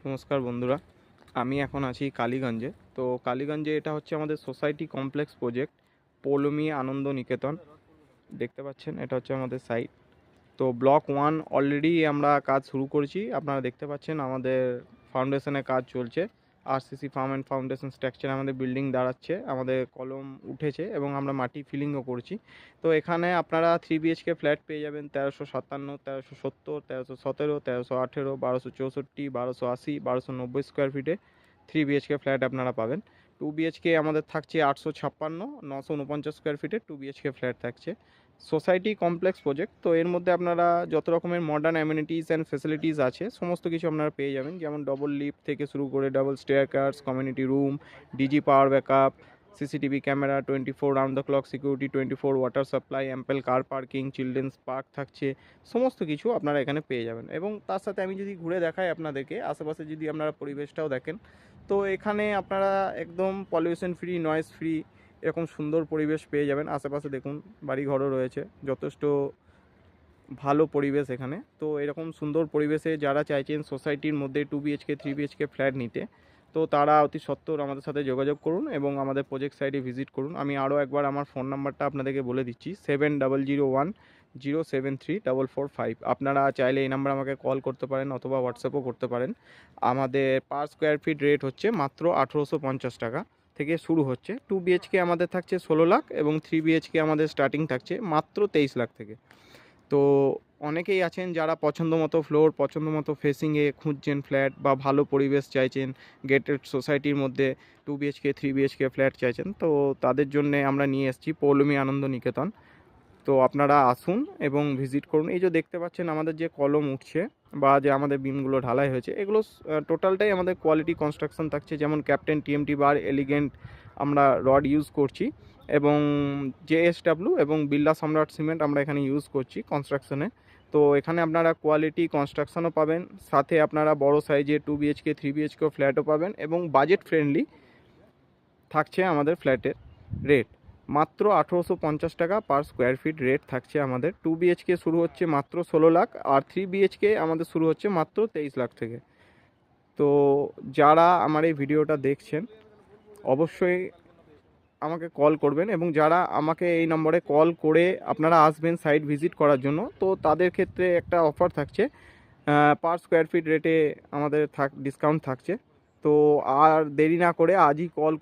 নমস্কার বন্ধুরা, আমি এখন আছি কালীগঞ্জে। তো কালীগঞ্জে এটা হচ্ছে আমাদের সোসাইটি কমপ্লেক্স প্রজেক্ট পৌলমী আনন্দ নিকেতন। দেখতে পাচ্ছেন এটা হচ্ছে আমাদের সাইট। তো ব্লক 1 অলরেডি আমরা কাজ শুরু করেছি। আপনারা দেখতে পাচ্ছেন আমাদের ফাউন্ডেশনের কাজ চলছে। RCC frame and foundation structure আমাদের বিল্ডিং দাঁড়াচ্ছে, আমাদের কলম উঠেছে এবং আমরা মাটি ফিলিংও করছি। তো এখানে আপনারা 3 বিএইচকে ফ্ল্যাট পেয়ে যাবেন 1357, 1370, 1317, 1318, 1264, 1280, 1290 স্কোয়ার ফিটে 3 বিএইচকে ফ্ল্যাট আপনারা পাবেন। 2 বিএইচকে আমাদের থাকছে 856, 949 স্কোয়ার ফিটে 2 বিএইচকে ফ্ল্যাট থাকছে। সোসাইটি কমপ্লেক্স প্রজেক্ট, তো এর মধ্যে আপনারা যত রকমের মডার্ন অ্যামেনিটিস অ্যান্ড ফেসিলিটিস আছে সমস্ত কিছু আপনারা পেয়ে যাবেন, যেমন ডবল লিফট থেকে শুরু করে double staircases, community room, DG power backup, CCTV camera, 24 round the clock security, 24 water supply, ample car parking, children's park থাকছে। সমস্ত কিছু আপনারা এখানে পেয়ে যাবেন। এবং তার সাথে আমি যদি ঘুরে দেখাই আপনাদেরকে, আশেপাশে যদি আপনারা পরিবেশটাও দেখেন, তো এখানে আপনারা একদম পলিউশন ফ্রি, নয়েজ ফ্রি এরকম সুন্দর পরিবেশ পেয়ে যাবেন। আশেপাশে দেখুন বাড়িঘরও রয়েছে, যথেষ্ট ভালো পরিবেশ এখানে। তো এরকম সুন্দর পরিবেশে যারা চাইছেন সোসাইটির মধ্যে 2 বিএইচকে 3 বিএইচকে ফ্ল্যাট নিতে, তো তারা অতি সত্বর আমাদের সাথে যোগাযোগ করুন এবং আমাদের প্রজেক্ট সাইটে ভিজিট করুন। আমি আরও একবার আমার ফোন নাম্বারটা আপনাদেরকে বলে দিচ্ছি, 7001073445। আপনারা চাইলে এই নাম্বার আমাকে কল করতে পারেন অথবা হোয়াটসঅ্যাপও করতে পারেন। আমাদের পার স্কোয়ার ফিট রেট হচ্ছে মাত্র 1850 টাকা থেকে শুরু হচ্ছে। 2 বিএইচকে আমাদের থাকছে 16 লাখ এবং 3 বিএইচকে আমাদের স্টার্টিং থাকছে মাত্র 23 লাখ থেকে। তো অনেকেই আছেন যারা পছন্দ মতো ফ্লোর, পছন্দ মতো ফেসিংয়ে খুঁজছেন ফ্ল্যাট, বা ভালো পরিবেশ চাইছেন, গেটেড সোসাইটির মধ্যে 2 বিএইচকে 3 বিএইচকে ফ্ল্যাট চাইছেন, তো তাদের জন্যে আমরা নিয়ে এসেছি পৌলমী আনন্দ নিকেতন। তো আপনারা আসুন এবং ভিজিট করুন। এই যে দেখতে পাচ্ছেন আমাদের যে কলম উঠছে বা যে আমাদের বিমগুলো ঢালাই হয়েছে, এগুলো টোটালটাই আমাদের কোয়ালিটি কনস্ট্রাকশন থাকছে। যেমন ক্যাপ্টেন টিএমটি বার, এলিগেন্ট আমরা রড ইউজ করছি এবং জেএসডাব্লিউ এবং বিড়লা সম্রাট সিমেন্ট আমরা এখানে ইউজ করছি কনস্ট্রাকশনে। তো এখানে আপনারা কোয়ালিটি কনস্ট্রাকশনও পাবেন, সাথে আপনারা বড় সাইজে 2 বিএইচকে 3 বিএইচকে ফ্ল্যাটও পাবেন এবং বাজেট ফ্রেন্ডলি থাকছে আমাদের ফ্ল্যাটের রেট। মাত্র 1850 টাকা পার স্কোয়ার ফিট রেট থাকছে আমাদের। 2 বিএইচকে শুরু হচ্ছে মাত্র 16 লাখ আর 3 বিএইচকে আমাদের শুরু হচ্ছে মাত্র 23 লাখ থেকে। তো যারা আমার এই ভিডিওটা দেখছেন অবশ্যই আমাকে কল করবেন, এবং যারা আমাকে এই নম্বরে কল করে আপনারা আসবেন সাইট ভিজিট করার জন্য, তো তাদের ক্ষেত্রে একটা অফার থাকছে, পার স্কোয়ার ফিট রেটে আমাদের ডিসকাউন্ট থাকছে। তো আর দেরি না করে আজই কল